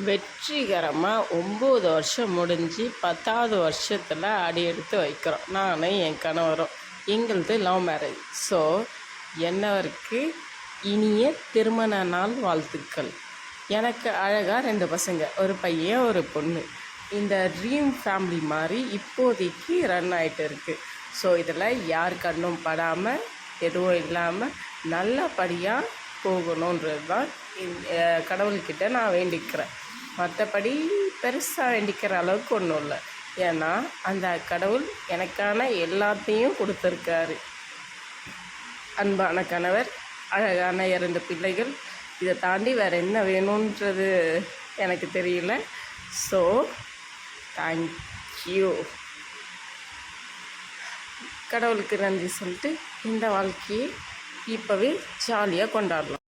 வெற்றிகரமாக 9 வருஷம் முடிஞ்சு 10வது வருஷத்தில் அடி எடுத்து வைக்கிறோம். நானும் என் கணவரும். எங்களது லவ் மேரேஜ். ஸோ என்னவருக்கு இனிய திருமண நாள் வாழ்த்துக்கள். எனக்கு அழகாக 2 பசங்க, ஒரு பையன் ஒரு பொண்ணு. இந்த ட்ரீம் ஃபேமிலி மாதிரி இப்போதைக்கு ரன் ஆகிட்டு இருக்குது. ஸோ இதில் யார் கண்ணும் படாமல் எதுவும் இல்லாமல் நல்லபடியாக போகணுன்றது தான் கடவுள்கிட்ட நான் வேண்டிக்கிறேன். மற்றபடி பெருசாக வேண்டிக்கிற அளவுக்கு ஒன்றும் இல்லை. ஏன்னா அந்த கடவுள் எனக்கான எல்லாத்தையும் கொடுத்துருக்காரு. அன்பான கணவர், அழகான 2 பிள்ளைகள். இதை தாண்டி வேறு என்ன வேணுன்றது எனக்கு தெரியல. So thank you. கடவுளுக்கு நன்றி சொல்லிட்டு இந்த வாழ்க்கையை இப்போவே ஜாலியாக கொண்டாடலாம்.